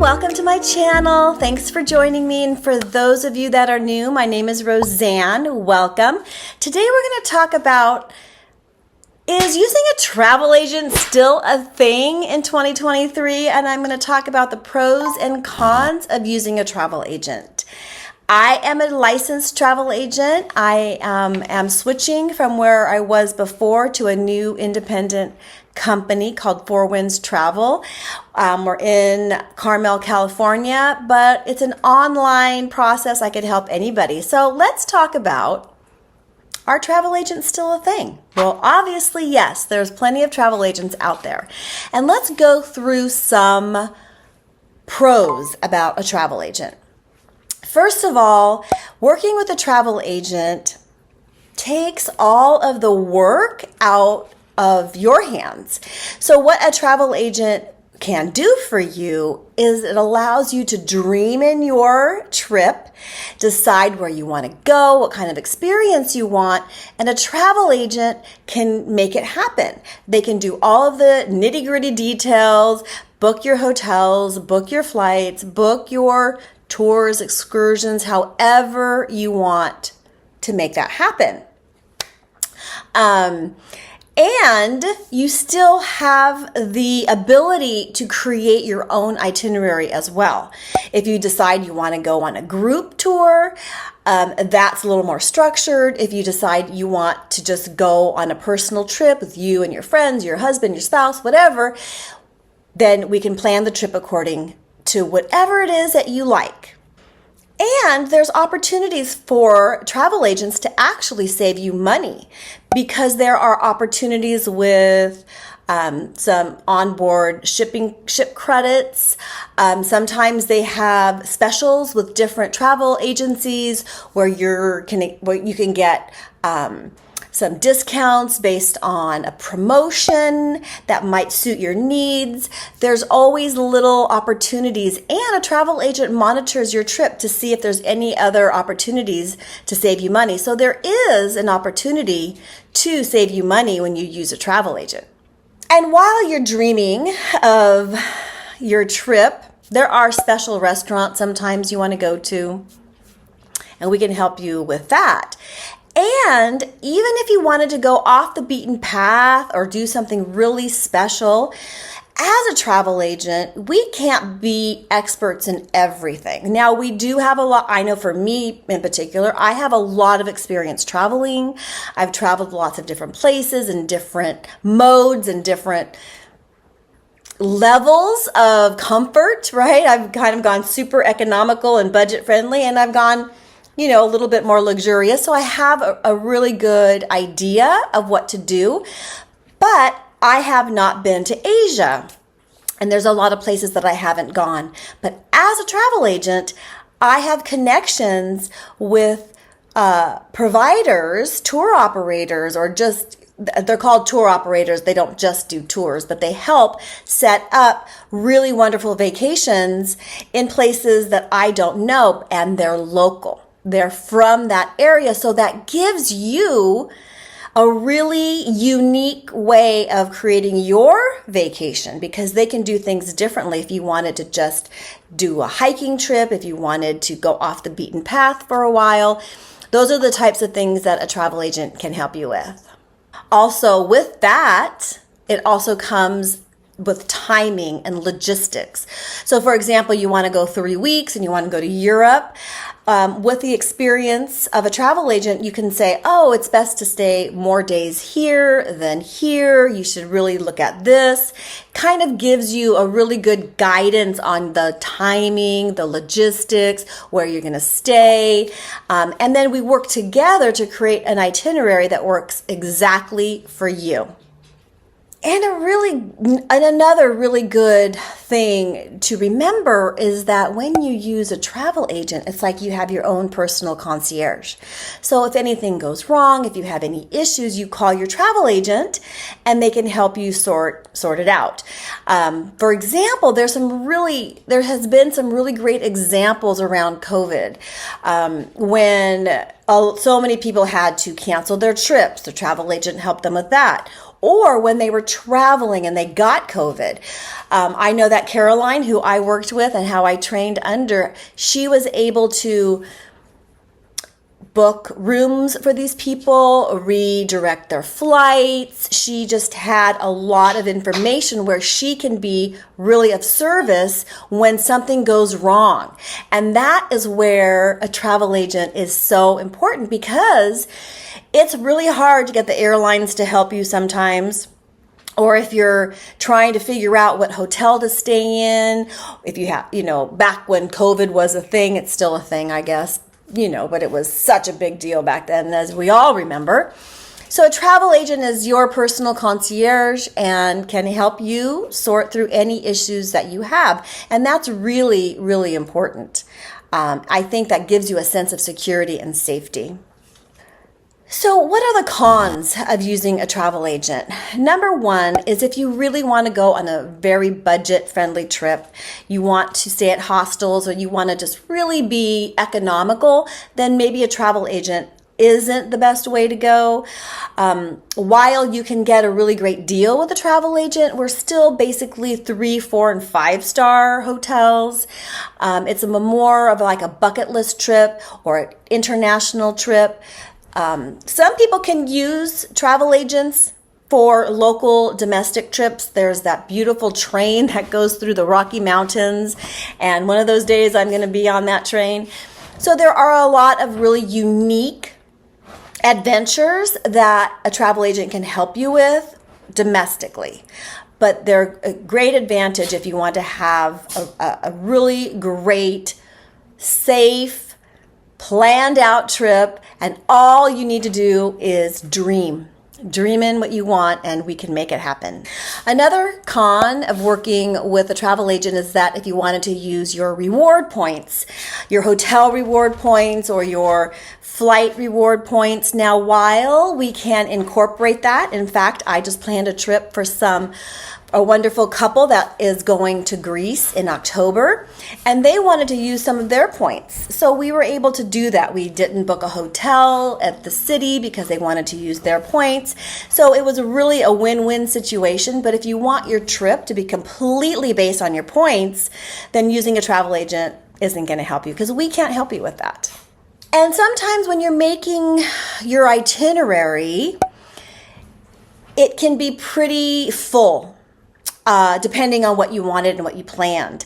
welcome to my channel. Thanks for joining me. And for those of you that are new, my name is Roseanne. Welcome. Today we're going to talk about, is using a travel agent still a thing in 2023? And I'm going to talk about the pros and cons of using a travel agent. I am a licensed travel agent. I am switching from where I was before to a new independent company called Four Winds Travel. We're in Carmel, California, but it's an online process. I could help anybody. So let's talk about, are travel agents still a thing? Well, obviously, yes, there's plenty of travel agents out there. And let's go through some pros about a travel agent. First of all, working with a travel agent takes all of the work out of your hands. So what a travel agent can do for you is it allows you to dream in your trip, decide where you want to go, what kind of experience you want, and a travel agent can make it happen. They can do all of the nitty-gritty details, book your hotels, book your flights, book your tours, excursions, however you want to make that happen. And you still have the ability to create your own itinerary as well. If you decide you want to go on a group tour, that's a little more structured. If you decide you want to just go on a personal trip with you and your friends, your husband, your spouse, whatever, then we can plan the trip according to whatever it is that you like. And there's opportunities for travel agents to actually save you money because there are opportunities with some onboard ship credits. Sometimes they have specials with different travel agencies where you can get some discounts based on a promotion that might suit your needs. There's always little opportunities, and a travel agent monitors your trip to see if there's any other opportunities to save you money. So there is an opportunity to save you money when you use a travel agent. And while you're dreaming of your trip, there are special restaurants sometimes you want to go to, and we can help you with that. And even if you wanted to go off the beaten path or do something really special, as a travel agent, we can't be experts in everything. Now, we do have a lot, I know for me in particular, I have a lot of experience traveling. I've traveled lots of different places and different modes and different levels of comfort, right? I've kind of gone super economical and budget friendly, and I've gone a little bit more luxurious. So I have a really good idea of what to do, but I have not been to Asia. And there's a lot of places that I haven't gone. But as a travel agent, I have connections with providers, tour operators, or they're called tour operators. They don't just do tours, but they help set up really wonderful vacations in places that I don't know, and they're local. They're from that area. So that gives you a really unique way of creating your vacation because they can do things differently. If you wanted to just do a hiking trip, if you wanted to go off the beaten path for a while, those are the types of things that a travel agent can help you with. Also, with that, it also comes with timing and logistics. So for example, you want to go 3 weeks and you want to go to Europe. With the experience of a travel agent, you can say, oh, it's best to stay more days here than here. You should really look at this. Kind of gives you a really good guidance on the timing, the logistics, where you're going to stay. And then we work together to create an itinerary that works exactly for you. And another really good thing to remember is that when you use a travel agent, it's like you have your own personal concierge. So if anything goes wrong, if you have any issues, you call your travel agent and they can help you sort it out. For example, there has been some really great examples around COVID when So many people had to cancel their trips. The travel agent helped them with that. Or when they were traveling and they got COVID. I know that Caroline, who I worked with and how I trained under, she was able to book rooms for these people, redirect their flights. She just had a lot of information where she can be really of service when something goes wrong. And that is where a travel agent is so important, because it's really hard to get the airlines to help you sometimes. Or if you're trying to figure out what hotel to stay in, if you have, back when COVID was a thing, it's still a thing, I guess. But it was such a big deal back then, as we all remember. So a travel agent is your personal concierge and can help you sort through any issues that you have. And that's really, really important. I think that gives you a sense of security and safety. So what are the cons of using a travel agent? Number one is if you really want to go on a very budget-friendly trip, you want to stay at hostels, or you want to just really be economical, then maybe a travel agent isn't the best way to go. While you can get a really great deal with a travel agent, we're still basically 3, 4, and 5-star hotels. It's more of like a bucket list trip or an international trip. Some people can use travel agents for local domestic trips. There's that beautiful train that goes through the Rocky Mountains, and one of those days I'm going to be on that train. So there are a lot of really unique adventures that a travel agent can help you with domestically. But they're a great advantage if you want to have a really great, safe, planned out trip, and all you need to do is dream in what you want, and we can make it happen. Another con of working with a travel agent is that if you wanted to use your reward points, your hotel reward points or your flight reward points. Now, while we can incorporate that, in fact, I just planned a trip for a wonderful couple that is going to Greece in October, and they wanted to use some of their points. So we were able to do that. We didn't book a hotel at the city because they wanted to use their points. So it was really a win-win situation. But if you want your trip to be completely based on your points, then using a travel agent isn't going to help you, because we can't help you with that. And sometimes when you're making your itinerary, it can be pretty full. Depending on what you wanted and what you planned.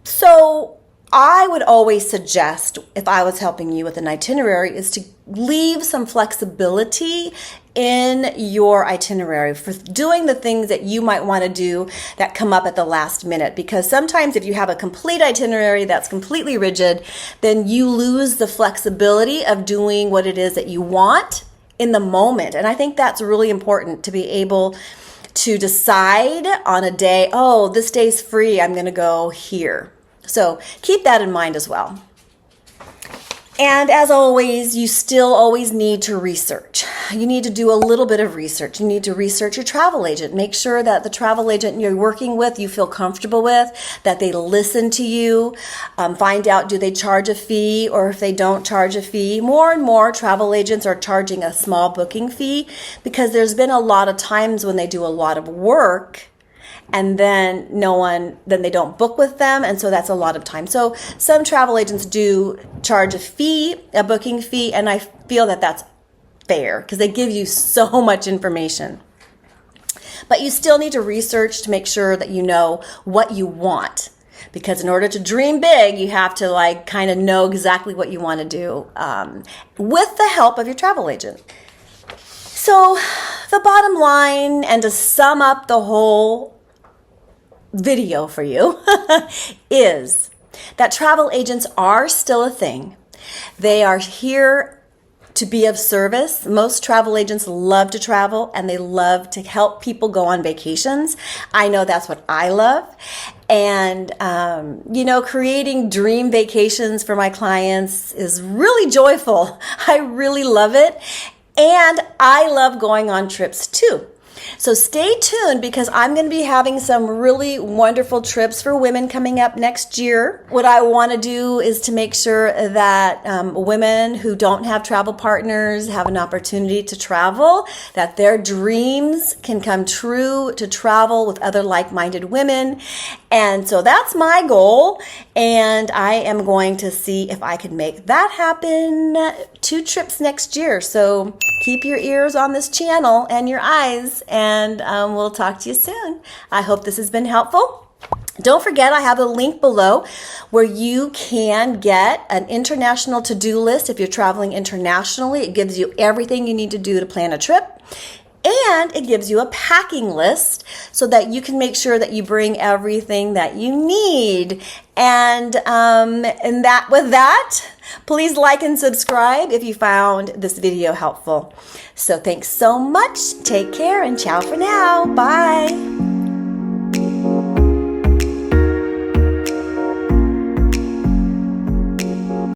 So I would always suggest, if I was helping you with an itinerary, is to leave some flexibility in your itinerary for doing the things that you might want to do that come up at the last minute. Because sometimes if you have a complete itinerary that's completely rigid, then you lose the flexibility of doing what it is that you want in the moment. And I think that's really important, to be able to decide on a day, oh, this day's free, I'm going to go here. So keep that in mind as well. And as always, you still always need to research. You need to do a little bit of research. You need to research your travel agent. Make sure that the travel agent you're working with, you feel comfortable with, that they listen to you. Find out, do they charge a fee, or if they don't charge a fee. More and more travel agents are charging a small booking fee, because there's been a lot of times when they do a lot of work and then they don't book with them, and so that's a lot of time. So some travel agents do charge a booking fee, and I feel that that's fair because they give you so much information. But you still need to research to make sure that you know what you want, because in order to dream big, you have to kind of know exactly what you want to do with the help of your travel agent. So the bottom line, and to sum up the whole video for you, is that travel agents are still a thing. They are here to be of service. Most travel agents love to travel, and they love to help people go on vacations. I know that's what I love. And, creating dream vacations for my clients is really joyful. I really love it. And I love going on trips too. So stay tuned because I'm going to be having some really wonderful trips for women coming up next year. What I want to do is to make sure that women who don't have travel partners have an opportunity to travel, that their dreams can come true to travel with other like-minded women. And so that's my goal. And I am going to see if I can make that happen 2 trips next year. So keep your ears on this channel and your eyes, and we'll talk to you soon. I hope this has been helpful. Don't forget, I have a link below where you can get an international to-do list if you're traveling internationally. It gives you everything you need to do to plan a trip. And it gives you a packing list so that you can make sure that you bring everything that you need. And with that, please like and subscribe if you found this video helpful. So thanks so much. Take care and ciao for now. Bye.